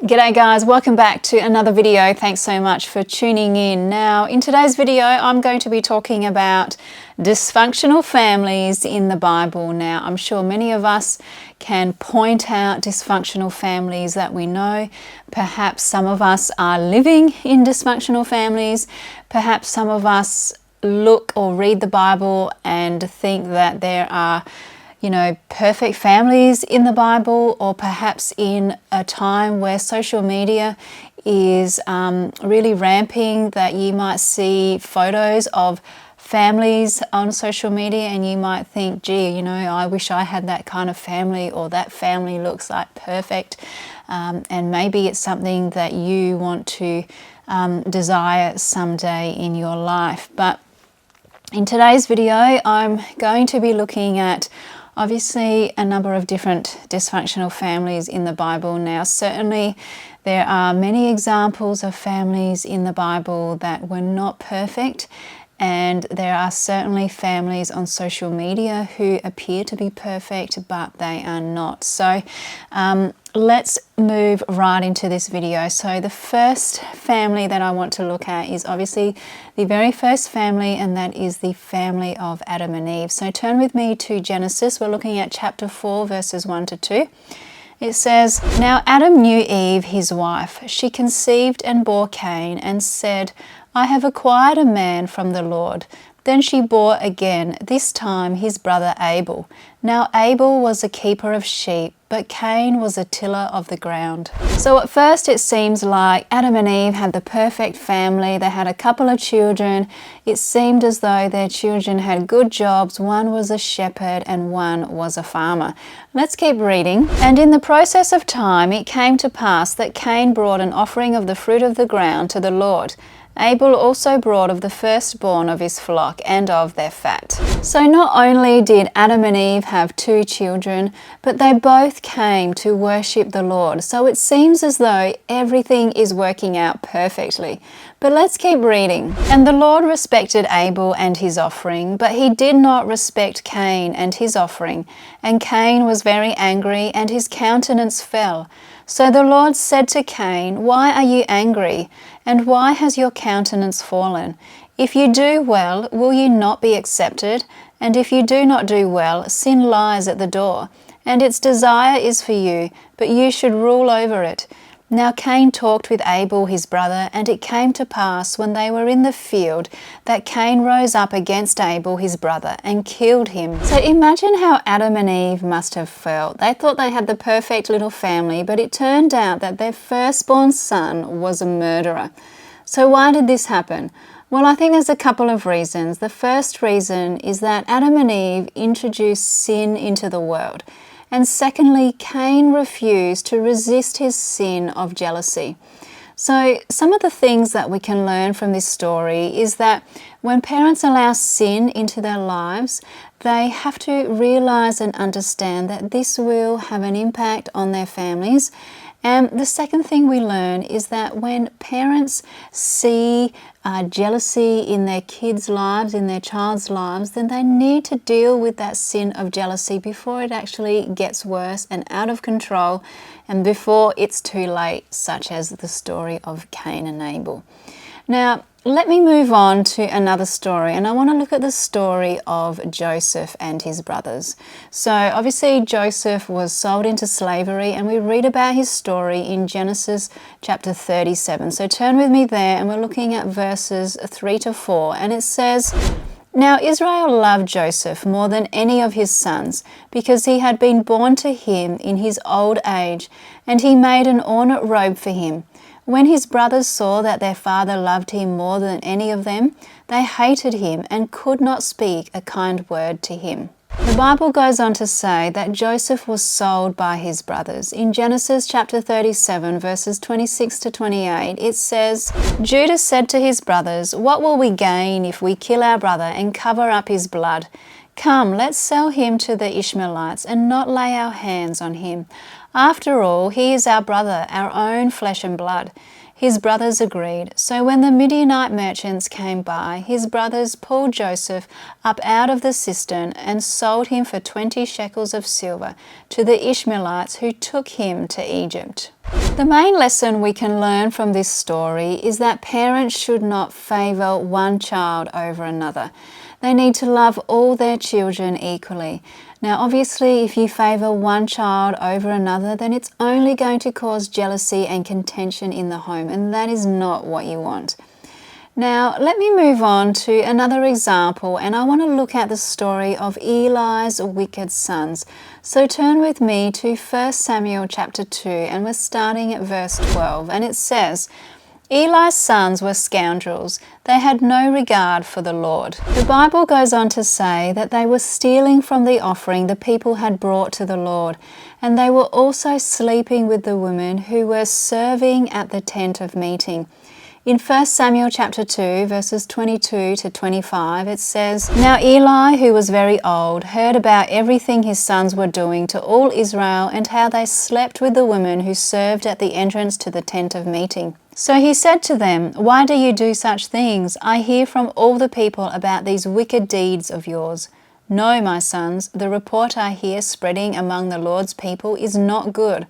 G'day guys, welcome back to another video. Thanks so much for tuning in. Now, in today's video, I'm going to be talking about dysfunctional families in the Bible. Now, I'm sure many of us can point out dysfunctional families that we know. Perhaps some of us are living in dysfunctional families. Perhaps some of us look or read the Bible and think that there are perfect families in the Bible, or perhaps in a time where social media is really ramping, that you might see photos of families on social media and you might think, gee, I wish I had that kind of family, or that family looks like perfect. And maybe it's something that you want to desire someday in your life. But in today's video, I'm going to be looking at obviously a number of different dysfunctional families in the Bible. Now, certainly there are many examples of families in the Bible that were not perfect, and there are certainly families on social media who appear to be perfect, but they are not. So let's move right into this video. So the first family that I want to look at is obviously the very first family, and that is the family of Adam and Eve. So turn with me to Genesis. We're looking at chapter 4, verses 1 to 2. It says, "Now Adam knew Eve, his wife. She conceived and bore Cain, and said, I have acquired a man from the Lord. Then she bore again, this time his brother Abel. Now Abel was a keeper of sheep, but Cain was a tiller of the ground." So at first it seems like Adam and Eve had the perfect family. They had a couple of children. It seemed as though their children had good jobs. One was a shepherd and one was a farmer. Let's keep reading. "And in the process of time it came to pass that Cain brought an offering of the fruit of the ground to the Lord. Abel also brought of the firstborn of his flock and of their fat." So not only did Adam and Eve have two children, but they both came to worship the Lord. So it seems as though everything is working out perfectly. But let's keep reading. "And the Lord respected Abel and his offering, but he did not respect Cain and his offering. And Cain was very angry, and his countenance fell. So the Lord said to Cain, Why are you angry? And why has your countenance fallen? If you do well, will you not be accepted? And if you do not do well, sin lies at the door, and its desire is for you, but you should rule over it. Now Cain talked with Abel his brother, and it came to pass when they were in the field that Cain rose up against Abel his brother and killed him." So imagine how Adam and Eve must have felt. They thought they had the perfect little family, but it turned out that their firstborn son was a murderer. So why did this happen? Well, I think there's a couple of reasons. The first reason is that Adam and Eve introduced sin into the world. And secondly, Cain refused to resist his sin of jealousy. So some of the things that we can learn from this story is that when parents allow sin into their lives, they have to realize and understand that this will have an impact on their families. And the second thing we learn is that when parents see jealousy in their kids' lives, in their child's lives, then they need to deal with that sin of jealousy before it actually gets worse and out of control, and before it's too late, such as the story of Cain and Abel. Now, let me move on to another story, and I want to look at the story of Joseph and his brothers. So obviously Joseph was sold into slavery, and we read about his story in Genesis chapter 37. So turn with me there, and we're looking at verses 3 to 4, and it says, "Now Israel loved Joseph more than any of his sons, because he had been born to him in his old age, and he made an ornate robe for him. When his brothers saw that their father loved him more than any of them, they hated him and could not speak a kind word to him." The Bible goes on to say that Joseph was sold by his brothers. In Genesis chapter 37, verses 26 to 28, it says, "Judah said to his brothers, What will we gain if we kill our brother and cover up his blood? Come, let's sell him to the Ishmaelites and not lay our hands on him. After all, he is our brother, our own flesh and blood. His brothers agreed. So when the Midianite merchants came by, his brothers pulled Joseph up out of the cistern and sold him for 20 shekels of silver to the Ishmaelites who took him to Egypt. The main lesson we can learn from this story is that parents should not favour one child over another. They need to love all their children equally. Now, obviously, if you favour one child over another, then it's only going to cause jealousy and contention in the home, and that is not what you want. Now, let me move on to another example, and I want to look at the story of Eli's wicked sons. So turn with me to 1 Samuel chapter 2, and we're starting at verse 12, and it says, Eli's sons were scoundrels. They had no regard for the Lord. The Bible goes on to say that they were stealing from the offering the people had brought to the Lord, and they were also sleeping with the women who were serving at the tent of meeting. In 1 Samuel chapter 2, verses 22 to 25, it says, Now Eli, who was very old, heard about everything his sons were doing to all Israel and how they slept with the women who served at the entrance to the tent of meeting. So he said to them, Why do you do such things? I hear from all the people about these wicked deeds of yours. No, my sons, the report I hear spreading among the Lord's people is not good.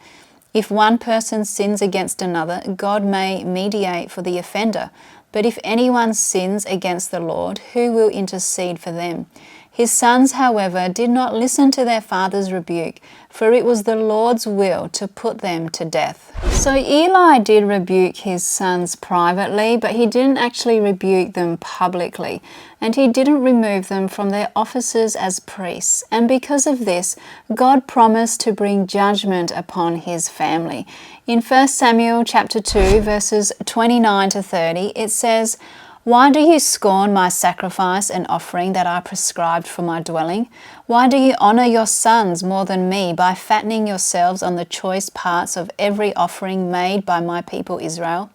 If one person sins against another, God may mediate for the offender. But if anyone sins against the Lord, who will intercede for them? His sons, however, did not listen to their father's rebuke, for it was the Lord's will to put them to death. So Eli did rebuke his sons privately, but he didn't actually rebuke them publicly, and he didn't remove them from their offices as priests. And because of this, God promised to bring judgment upon his family. In 1 Samuel chapter 2, verses 29 to 30, it says, Why do you scorn my sacrifice and offering that I prescribed for my dwelling? Why do you honour your sons more than me by fattening yourselves on the choice parts of every offering made by my people Israel?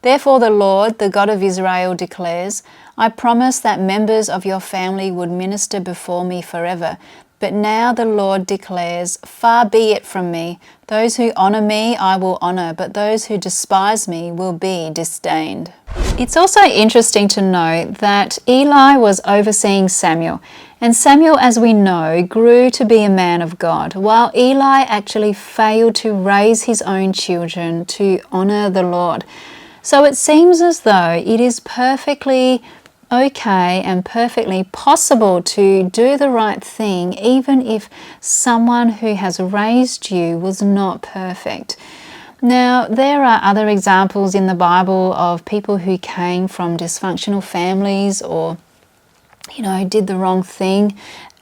Therefore the Lord, the God of Israel, declares, I promised that members of your family would minister before me forever. But now the Lord declares, Far be it from me. Those who honour me I will honour, but those who despise me will be disdained. It's also interesting to note that Eli was overseeing Samuel, and Samuel, as we know, grew to be a man of God, while Eli actually failed to raise his own children to honour the Lord. So it seems as though it is perfectly okay and perfectly possible to do the right thing even if someone who has raised you was not perfect. Now, there are other examples in the Bible of people who came from dysfunctional families or, did the wrong thing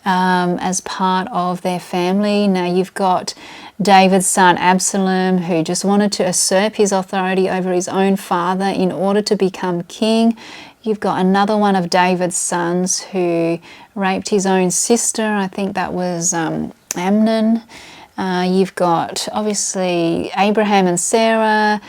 as part of their family. Now, you've got David's son Absalom, who just wanted to usurp his authority over his own father in order to become king. You've got another one of David's sons who raped his own sister. I think that was Amnon. You've got, obviously, Abraham and Sarah,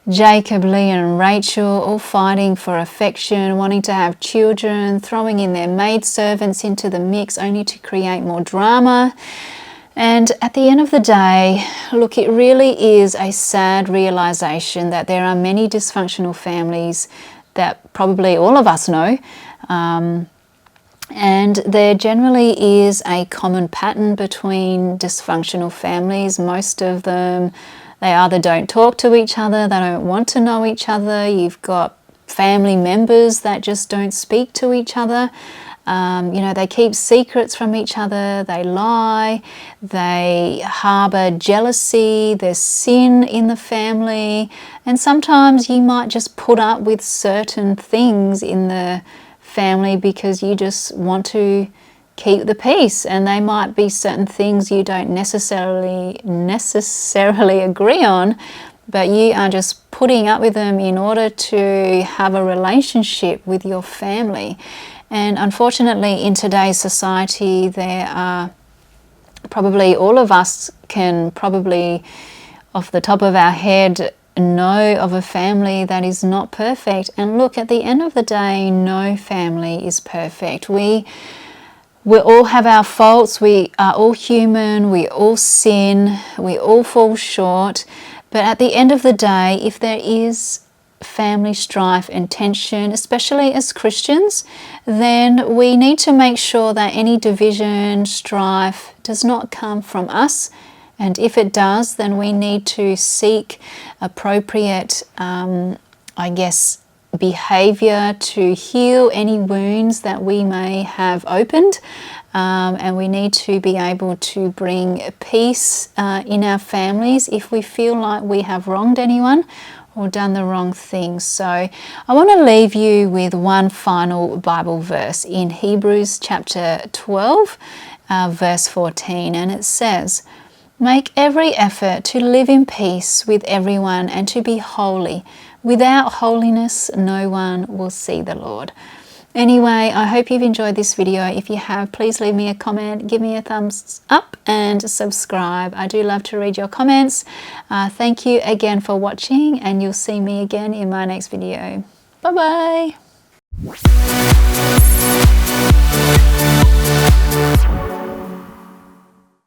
Jacob, Leah and Rachel, all fighting for affection, wanting to have children, throwing in their maidservants into the mix only to create more drama. And at the end of the day, look, it really is a sad realization that there are many dysfunctional families that probably all of us know. And there generally is a common pattern between dysfunctional families. Most of them, they either don't talk to each other, they don't want to know each other. You've got family members that just don't speak to each other. They keep secrets from each other, they lie, they harbour jealousy, there's sin in the family, and sometimes you might just put up with certain things in the family because you just want to keep the peace, and they might be certain things you don't necessarily agree on, but you are just putting up with them in order to have a relationship with your family. And unfortunately, in today's society, there are probably all of us can probably, off the top of our head, know of a family that is not perfect. And look, at the end of the day, no family is perfect. We all have our faults. We are all human. We all sin. We all fall short. But at the end of the day, if there is family strife and tension, especially as Christians, then we need to make sure that any division, strife does not come from us. And if it does, then we need to seek appropriate, behavior to heal any wounds that we may have opened. And we need to be able to bring peace in our families if we feel like we have wronged anyone or done the wrong thing. So I want to leave you with one final Bible verse in Hebrews chapter 12, verse 14, and it says, "Make every effort to live in peace with everyone and to be holy. Without holiness, no one will see the Lord." Anyway, I hope you've enjoyed this video. If you have, please leave me a comment, give me a thumbs up and subscribe. I do love to read your comments. Thank you again for watching, and you'll see me again in my next video. Bye-bye.